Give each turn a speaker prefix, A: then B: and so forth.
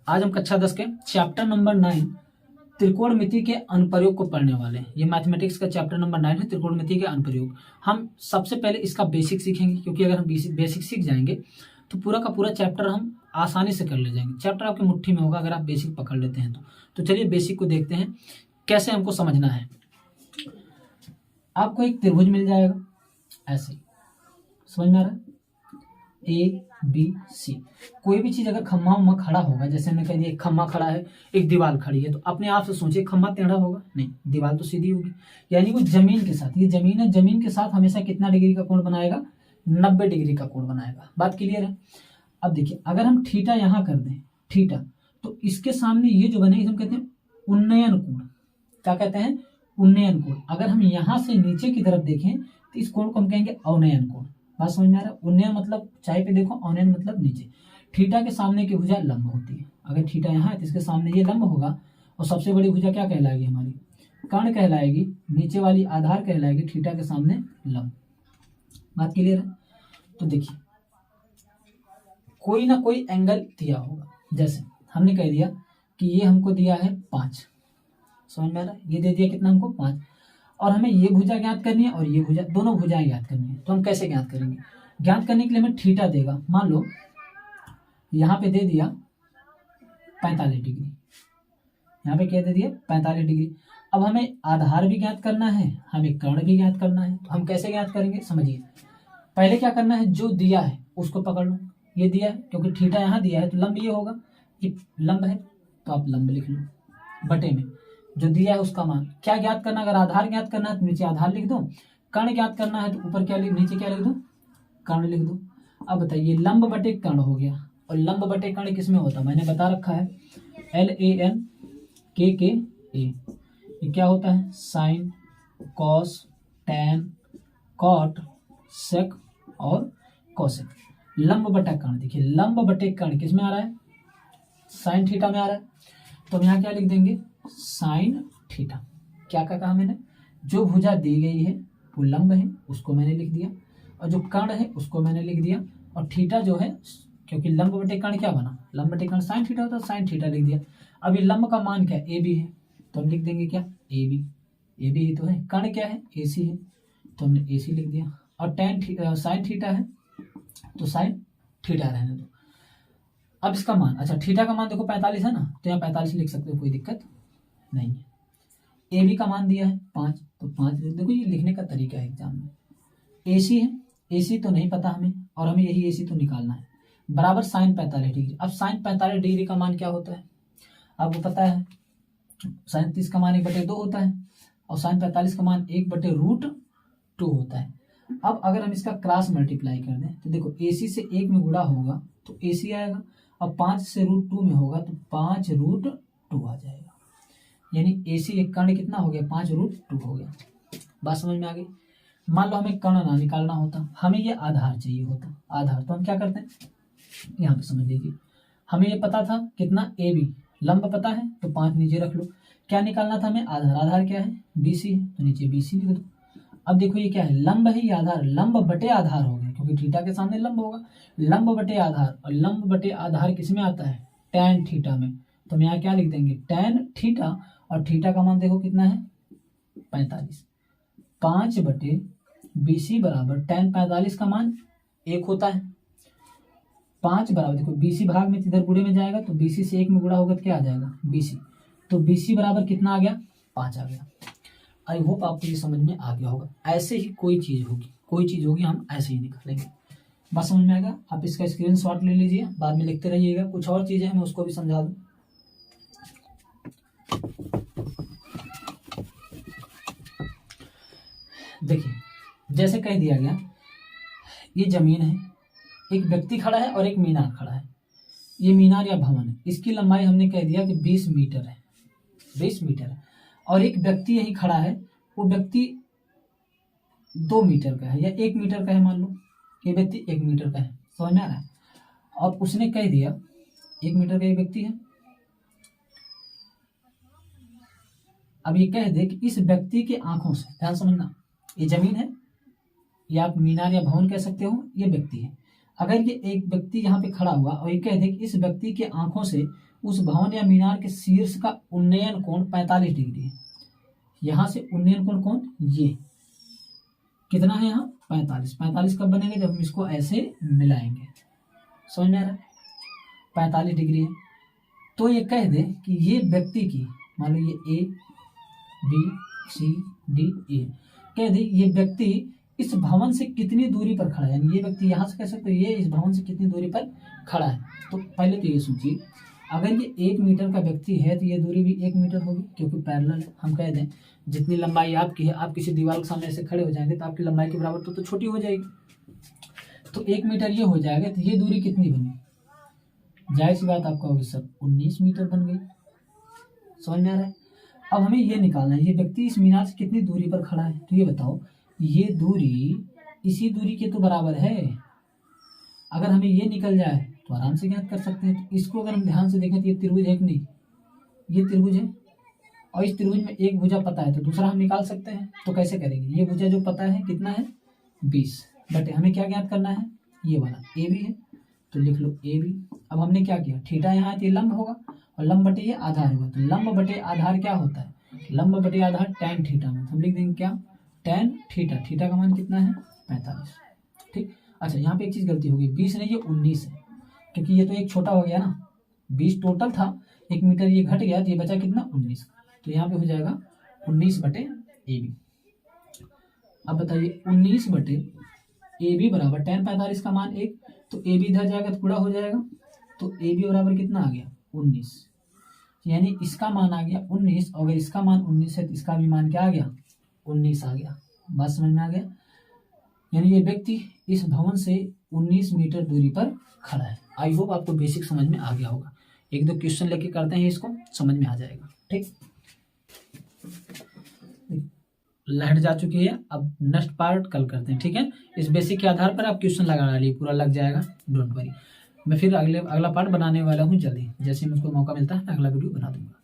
A: आज हम कक्षा 10 के चैप्टर नंबर 9 त्रिकोणमिति के अनुप्रयोग को पढ़ने वाले हैं। ये मैथमेटिक्स का चैप्टर नंबर 9 है, त्रिकोणमिति के अनुप्रयोग। हम सबसे पहले इसका बेसिक सीखेंगे, क्योंकि अगर हम बेसिक सीख जाएंगे तो पूरा का पूरा चैप्टर हम आसानी से कर ले जाएंगे। चैप्टर आपकी मुट्ठी में होगा अगर आप बेसिक पकड़ लेते हैं तो चलिए बेसिक को देखते हैं कैसे हमको समझना है। आपको एक त्रिभुज मिल जाएगा ऐसे, समझ में आ रहा है, ए बी सी। कोई भी चीज अगर खम्मा उम्मा खड़ा होगा, जैसे हमने कह दिया एक खम्मा खड़ा है, एक दीवार खड़ी है, तो अपने आप से सोचिए खम्मा टेढ़ा होगा? नहीं, दीवार तो सीधी होगी। यानी वो जमीन के साथ, ये जमीन है, जमीन के साथ हमेशा कितना डिग्री का कोण बनाएगा? 90 डिग्री का कोण बनाएगा। बात क्लियर है? अब देखिए अगर हम थीटा यहाँ कर दें, थीटा, तो इसके सामने ये जो बनेगी हम कहते हैं उन्नयन कोण। क्या कहते हैं? उन्नयन कोण। अगर हम यहाँ से नीचे की तरफ देखें तो इस कोण को हम कहेंगे अवनयन कोण। बात समझ में आ रहा है? उन्नयन मतलब चाय पे देखो, अवनयन मतलब नीचे। थीटा के सामने की भुजा लंब होती है। अगर थीटा यहाँ है तो इसके सामने ये लंब होगा, और सबसे बड़ी भुजा क्या कहलाएगी? हमारी कर्ण कहलाएगी, नीचे वाली आधार कहलाएगी थीटा के सामने लंब। बात क्लियर है? तो देखिए कोई ना कोई एंगल दिया होगा, जैसे हमने कह दिया कि ये हमको दिया है 5, समझ में आ रहा है? ये दे दिया कितना हमको? 5, और हमें ये भुजा ज्ञात करनी है और ये भुजा, दोनों भुजाएं ज्ञात करनी है। तो हम कैसे ज्ञात करेंगे? ज्ञात करने के लिए हमें थीटा देगा। मान लो यहाँ पे दे दिया 45 डिग्री, यहाँ पे क्या दे दिया? 45 डिग्री। अब हमें आधार भी ज्ञात करना है, हमें कर्ण भी ज्ञात करना है। तो हम कैसे ज्ञात करेंगे? समझिए, पहले क्या करना है, जो दिया है उसको पकड़ लो। ये दिया है, क्योंकि थीटा यहाँ दिया है तो लंब ये होगा, कि लंब है तो आप लंब लिख लो, बटे में जो दिया है उसका मान। क्या ज्ञात करना? अगर आधार ज्ञात करना है तो नीचे आधार लिख दो, कर्ण ज्ञात करना है तो ऊपर क्या लिख, नीचे क्या लिख दो? कर्ण लिख दो। अब बताइए लंब बटे कर्ण हो गया, और लंब बटे कर्ण किसमें होता है? मैंने बता रखा है, LAN KK A। ये क्या होता है? साइन, कॉस, टैन, कॉट, सेक और कोसेक। लंब बटा कर्ण, देखिए लंब बटे कर्ण किसमें आ रहा है? साइन थीटा में आ रहा है। तो हम यहाँ क्या लिख देंगे? Sine theta. क्या कहा मैंने? जो भुजा दी गई है वो लंब है, उसको मैंने लिख दिया, और जो कर्ण है उसको मैंने लिख दिया, और थीटा जो है, क्योंकि लंब बटे कर्ण क्या बना? लंब बटे कर्ण साइन थीटा होता है, साइन थीटा लिख दिया। अब ये लंब का मान क्या? AB है, तो हम लिख देंगे क्या? AB। AB ही तो है। कर्ण क्या है? AC है, तो हमने AC लिख दिया। और टैन साइन थीटा है तो साइन थीटा रहने दो। अब इसका मान, अच्छा थीटा का मान देखो 45 है ना, तो यहाँ 45 लिख सकते हो, कोई दिक्कत नहीं है। AB का मान दिया है 5, तो 5 देखो, ये लिखने का तरीका है एग्जाम में। AC है, AC तो नहीं पता हमें, और हमें यही AC तो निकालना है, बराबर साइन 45 डिग्री। अब साइन 45 डिग्री का मान क्या होता है? आपको पता है, साइन 30 का मान 1/2 होता है, और साइन 45 का मान 1/√2 होता है। अब अगर हम इसका क्रॉस मल्टीप्लाई कर दें तो देखो AC से 1 में गुणा होगा तो AC आएगा, और 5 से √2 में होगा तो 5√2 आ जाएगा। यानी AC एक कर्ण कितना हो गया? 5√2 हो गया। बात समझ में आ गई? मान लो हमें कर्ण ना निकालना होता, हमें ये आधार चाहिए होता, आधार। तो हम क्या करते हैं, यहाँ पे समझ लीजिए, हमें ये पता था कितना? AB, लंब पता है तो 5 नीचे रख लो। क्या निकालना था हमें? आधार। आधार क्या है? BC है, तो नीचे BC लिख दो। अब देखो ये क्या है? लंब है, ये आधार, लंब बटे आधार हो गया, क्योंकि थीटा के सामने लंब होगा। लंब बटे आधार, और लंब बटे आधार किसमें आता है? टैन थीटा में। तो हम यहाँ क्या लिख देंगे? टैन थीटा, और थीटा का मान देखो कितना है? 45। 5/BC बराबर टैन 45 का मान 1 होता है। 5 बराबर, देखो BC भाग में इधर गुणे में जाएगा, तो BC से 1 में गुणा होगा तो क्या आ जाएगा? BC। तो BC बराबर कितना आ गया? 5 आ गया। आई होप आपको ये समझ में आ गया होगा। ऐसे ही कोई चीज होगी हम ऐसे ही निकालेंगे। बस समझ में आएगा? आप इसका स्क्रीनशॉट ले लीजिए, बाद में लिखते रहिएगा। कुछ और चीजें हैं मैं उसको भी समझा दूं। देखिए जैसे कह दिया गया, ये जमीन है, एक व्यक्ति खड़ा है और एक मीनार खड़ा है। ये मीनार या भवन है, इसकी लंबाई हमने कह दिया कि 20 मीटर है, 20 मीटर है। और एक व्यक्ति यहीं खड़ा है, वो व्यक्ति 2 मीटर का है या 1 मीटर का है, मान लो ये व्यक्ति 1 मीटर का है, समझ में आ रहा है? और उसने कह दिया 1 मीटर का ये व्यक्ति है। अब ये कह दे कि इस व्यक्ति के आंखों से, ध्यान समझना, ये जमीन है या आप मीनार या भवन कह सकते हो, ये व्यक्ति है। अगर ये एक व्यक्ति यहाँ पे खड़ा हुआ और ये कह दे कि इस व्यक्ति के आंखों से उस भवन या मीनार के शीर्ष का उन्नयन कोण 45 डिग्री है। यहाँ से उन्नयन कोण कौन, ये कितना है यहाँ 45। 45 कब बनेंगे, जब हम इसको ऐसे मिलाएंगे। समझ में आ रहा है, 45 डिग्री है। तो ये कह दे कि ये व्यक्ति की, मान लो ये A B C D A, कह दे ये व्यक्ति इस भवन से कितनी दूरी पर खड़ा है, यानी ये व्यक्ति यहाँ से कह सकते हो ये इस भवन से कितनी दूरी पर खड़ा है। तो पहले तो ये सोचिए, अगर ये 1 मीटर का व्यक्ति है तो ये दूरी भी 1 मीटर होगी, क्योंकि पैरेलल है। हम कह दें जितनी लंबाई आपकी है, आप किसी दीवार के सामने ऐसे खड़े हो जाएंगे तो आपकी लंबाई के बराबर तो छोटी हो जाएगी, तो 1 मीटर ये हो जाएगा। तो ये दूरी कितनी बनी, जाहिर सी बात आपका होगी सर 19 मीटर बन गई। समझ में आ रहा है। अब हमें ये निकालना है ये व्यक्ति इस मीनार से कितनी दूरी पर खड़ा है। तो ये बताओ, ये दूरी इसी दूरी के तो बराबर है। अगर हमें ये निकल जाए तो आराम से ज्ञात कर सकते हैं। तो इसको अगर हम ध्यान से देखें तो ये त्रिभुज है कि नहीं, ये त्रिभुज है, और इस त्रिभुज में एक भुजा पता है तो दूसरा हम निकाल सकते हैं। तो कैसे करेंगे, ये भुजा जो पता है कितना है 20, बट हमें क्या ज्ञात करना है, ये वाला ए बी है, तो लिख लो ए बी। अब हमने क्या किया, थीटा यहाँ है तो ये लंब होगा, और लंब बटे ये आधार होगा। तो लंब बटे आधार क्या होता है, लंब बटे आधार tan थीटा में। तो हम लिख देंगे क्या, tan थीटा। थीटा का मान कितना है 45। ठीक, अच्छा यहाँ पे एक चीज़ गलती होगी, 20 नहीं ये 19 है, क्योंकि ये तो एक छोटा हो गया ना, 20 टोटल था, 1 मीटर ये घट गया तो ये बचा कितना 19। तो यहाँ पे हो जाएगा 19 बटे ए बी। अब बताइए 19 बटे ए बी बराबर tan 45 का मान 1, तो ए बी इधर जाएगा तो पूरा हो जाएगा। तो ए बी बराबर कितना आ गया 19, यानी इसका मान आ गया 19। और अगर इसका मान 19 है तो इसका भी मान क्या आ गया 19 आ गया। बात समझ में आ गया, यानी ये व्यक्ति इस भवन से 19 मीटर दूरी पर खड़ा है। आई होप आपको बेसिक समझ में आ गया होगा। 1-2 क्वेश्चन लेके करते हैं, इसको समझ में आ जाएगा। ठीक, लाइट जा चुकी है, अब नेक्स्ट पार्ट कल करते हैं। ठीक है, इस बेसिक के आधार पर आप क्वेश्चन लगा डालिए, पूरा लग जाएगा, डोंट वरी। मैं फिर अगला पार्ट बनाने वाला हूँ जल्दी, जैसे मुझको मौका मिलता है मैं अगला वीडियो बना दूंगा।